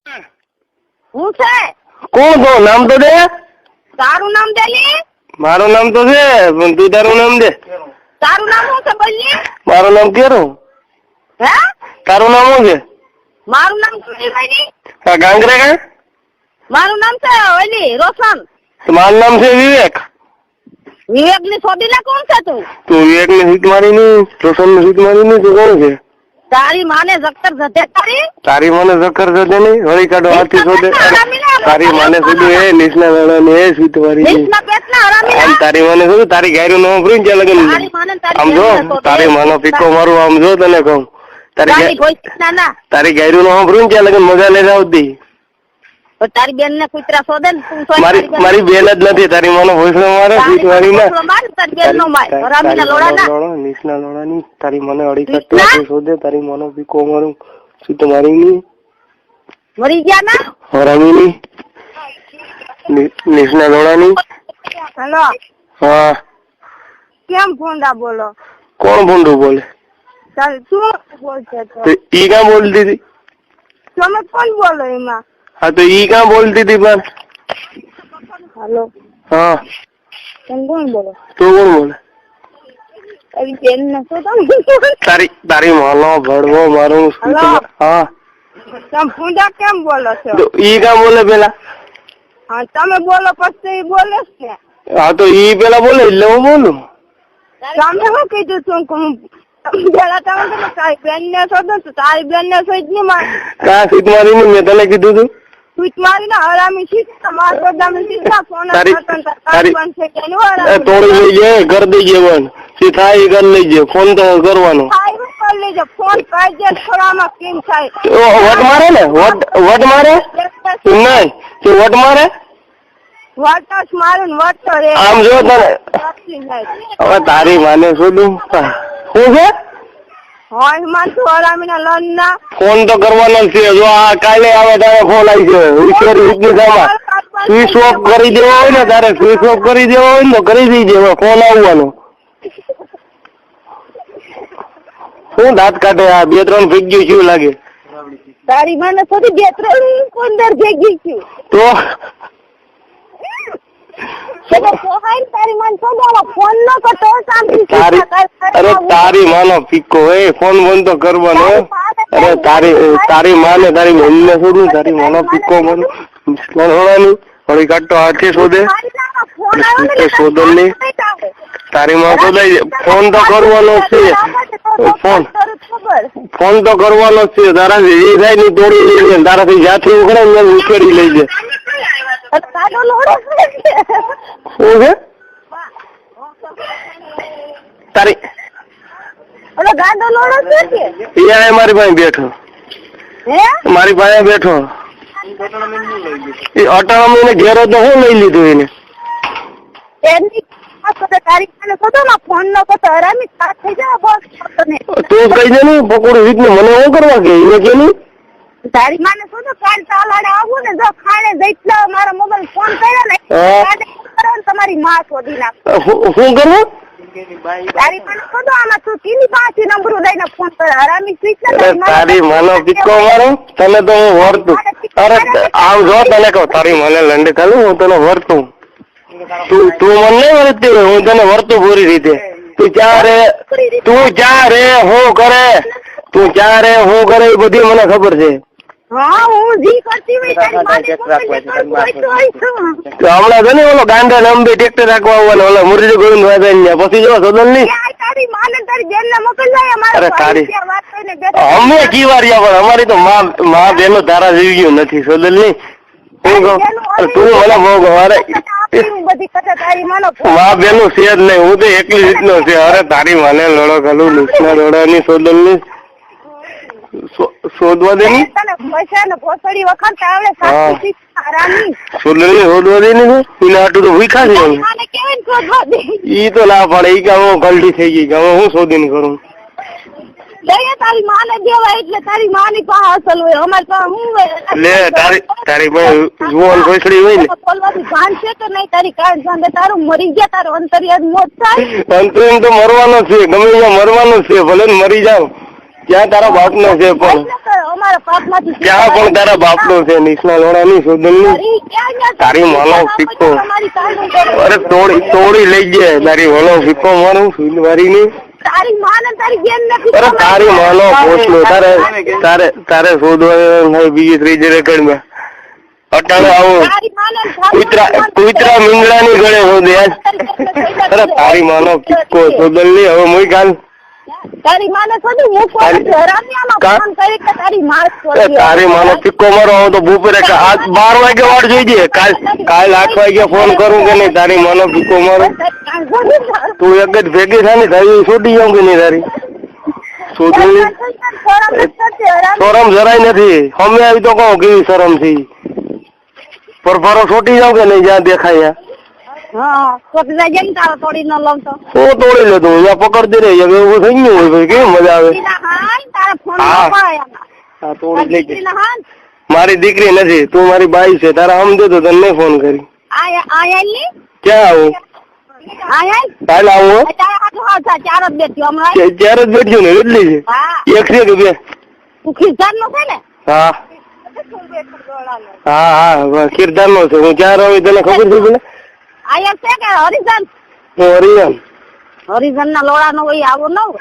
હું છે? કોણ તો નામ તો દે. તારું નામ દે ને. મારું નામ તો છે પણ તું તારું નામ દે. તારું નામ શું છે બોલ ને? મારું નામ કેરું? હે? તારું નામ શું છે? મારું નામ સુનીભાઈ. હા ગાંગરે કા? મારું નામ છે ઓલી રોશન. મારું નામ છે વિવેક. વિવેક ની છોડીલા કોણ છે તું? તું વિવેક ને સીટ મારી ની, રોશન ને સીટ મારી ની, તું કોણ છે? તારી માને જક્કર જતે તારી. તારી માને જક્કર જતે નહીં, વળી કાઢો હાથી શોધે. તારી માને સીધું એ નિશના વેળા ને એ સીટ મારી ની. આમ તારી માને શું તારી ગાયરું નામ ભરીને ત્યાં લગન આમ જો તારી માનો પીકો મારું આમ જો તને કહું તારી ગાયરું નામ ભરીને ત્યાં લગન મજા લઈ આવતી. તારી બેન ને કુતરા શોધે ને મારી બેન જ નથી, તારી માનો ભોસડો મારે સીટ મારી ના નિશના લોડા ની. તારી મને અડી કાઢતો શોધે, તારી માનો પીકો મારું સીટ મારી ની. મરી ગયા ના હરામી ની નિશના લોડા ની. હેલો હા કેમ ફોંડા બોલો? કોણ ભૂંડું બોલે? ચાલ તું બોલશે તો ઈ ક્યાં બોલતી હતી? તમે કોણ બોલો એમાં? હા તો ઈ ક્યાં બોલતી હતી પણ? હેલો હા તમે કોણ બોલો? તું કોણ બોલે? તારી બેન ને શું તારી માનો ભડવો મારું. હા તમે ફોંડા કેમ બોલો છો? ઈ ક્યાં બોલે પેલા? હા તમે બોલો પછી ઈ બોલે છે. હા તો ઈ પેલા બોલે એટલે હું બોલું. તમે શું કીધું તું પેલા તમે તારી બેન ને શોધો તો તારી બેન ને શોધ ની માર કા સીટ મારી ની મેં તને કીધું તું? સીટ મારી ને હરામી સીટ તમાર બધાને સીધા ફોન તોડી લઈ જાય ઘર દઈ જવાનું સીધા એ ઘર લઈ જાય ફોન તો કરવાનો. કરી લેજો ફોન કરી દે થોડામાં કેમ થાય વટ મારે ને વટ મારે નહીં તું વટ મારે વટ મારું ને વટ તો રે આમ જો તને હવે તારી માને શોધું શું છે? હોય માનતું હરામી ના લોન ના ફોન તો કરવાનો જ છે. જો આ કાલે આવે તારે ફોન આવી છે સ્વિચ ઓફ કરી દેવો હોય ને તારે સ્વિચ ઓફ કરી દેવો હોય ને તો કરી દેજે ફોન આવવાનો. શું દાંત કાઢે આ 2-3 ભેગ્યું શું લાગે? તારી માને થોડી 2-3 ભેગી છું તો તારી માનો પીકો હે ફોન બંધ તો કરવાનો. અરે તારી માને તારી બેન ને શોધું તારી માનો પીકો મારું હોવાની વળી કાઢતો હાથે શોધે શોધો નહીં. તારી માં શોધાય ફોન તો કરવાનો છે. ફોન તો કરવાનો છે. તારાથી એ થાય ને તોડી લઈ જાય તારાથી જ્યાંથી ઉખડે ને ઉખેડી લઈ જાય. શું છે તારી મારી પાસે બેઠો મારી પાસે બેઠો એ અટાણા ને ઘેરો તો હું લઈ લીધું એને. તું કઈ દે ને પકોડી રીત ને મને શું કરવા કે કે નઈ તારી માને શું કાલ ચાલાડે આવું ને જો ખાણે જેટલા મારા મોબાઈલ ફોન કર્યો ને તમારી માં શોધી નાખ. શું કરવું? તારી માને શોધો આમાં તું કીની પાસે નંબર દઈને ફોન કરે હરામી સ્વીચ તારી માનો પીકો મારો તને તો હું વર્તું. અરે આમ જો તને કહું તારી મને લંડે ચાલુ હું તને વર્તું. તું મને નહીં વર્તી હું તને વર્તું પૂરી રીતે. તું ચારે હું કરે તું ચારે હું કરે એ બધી મને ખબર છે. હમણાં છે ને ઓલો ગાંડા નામબે ટ્રેક્ટર રાખવા આવવાનો ઓલો મુરજી ગોવિંદ વાદન પછી જો સદન ની અરે તારી અમે કી વાર પણ અમારી તો મા બેનો તારા જેવી ગયું નથી સદન ની. હું કહું તું મને બહુ અરે મા બેનું છે જ નહીં હું તો એકલી રીતનો છે. અરે તારી માને લડો ખાલું નુકસાન લડા ની સદન ની શોધવા દે ની શોધવા દે ને એના હાટું તો ભૂખા છે. ઈ તો ના પડે ઈ કે હું ગલતી થઈ ગઈ કે હવે હું શોધીને કરું. તારી માને દેવાય એટલે તારી માની પાસે અસલ હોય અમારી પાસે હું લે તારી પાસે જુવાન કોઈસડી હોય ને બોલવાથી ભાન છે કે નહીં તારી કાર્ડ સાંભે તારું મરી ગયા તારું અંતરિયાદ મોત થાય. અંતરિયાદ તો મરવાનો છે ગમે ત્યાં મરવાનો છે ભલે મરી જાવ ત્યાં તારા બાપ નો છે પણ મારા પાપમાંથી ક્યાં પણ તારા બાપનો છે નિષ્ણા લોડાની સોદલની તારી માનો સિક્કો અરે તોડી લઈ જાય તારી માનો સિક્કો મારું ફૂલવારીની તારી માને તારી બેન નથી અરે તારી માનો પોસલો તારે શોધવા બીજી ત્રીજી રેકર્ડમાં અટાણે આવું કુતરા મીંગડાની ગળે શોધે અરે તારી માનો સિક્કો સોદલની હવે મુઈ કાલ તારી માને શોધી હું ફોન હરામિયામાં ફોન કરી કે તારી માર શોધી તારી માનો સિક્કો મારો હવે તો બપોરે આજ 12 વાગે વાળ જોઈ દે કાલ 8 વાગે ફોન કરું કે નહીં તારી માનો સિક્કો મારો તું એક જ ભેગી થાય ને તારી છોડી જાઉં કે નહીં તારી શોધવી શરમ જરાય નથી અમે આવી તો કહું કેવી શરમ છે પર ફરો છોટી જાઉં કે નહીં જ્યાં દેખાય હા છોટી જાય જેમ તારો તોડી ન લઉં તો હું તોડી લેતો અહીંયા પકડતી રહી હવે એવું થઈ ગયું હોય ભાઈ કેવી મજા આવે હા તોડી લઈ જાય મારી દીકરી નથી તું મારી બાઈ છે તારા સમજો તો તને ફોન કરી ક્યાં આવું કાલે આવું ચાર જ બેઠ્યો ચાર જ બેઠ્યું ને એટલી છે એક છે કે બે તું ખિસ્સાર નો છે ને હા કિરદાર નો છે હું ક્યાં રહું તને ખબર છે પેલા આયા છે કે હરિજન હરિજન હરિજન ના લોડા નો હોય આવો ન હોય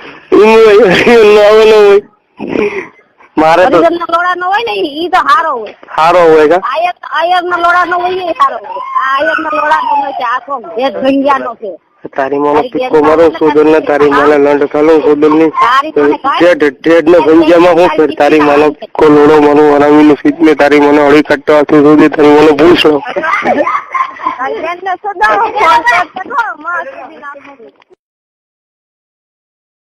મારે તો હરિજન ના લોડા નો હોય ને ઈ તો હારો હોય કા આયર ના લોડા નો હોય એ હારો હોય આયર ના લોડા નો હોય આખો ભેદ ભંગ્યા નો છે તારી માનો સિક્કો મારો સોદલ ને તારી માને લંડ ખાલો સોદલ ની ઠેઠ ને ભંગ્યામાં હું ફેર તારી માનો સિક્કો લોડો મારો હરાવી નું સીટ ને તારી મને હળી કટ્ટા હાથું સુધી તારી મને પૂછો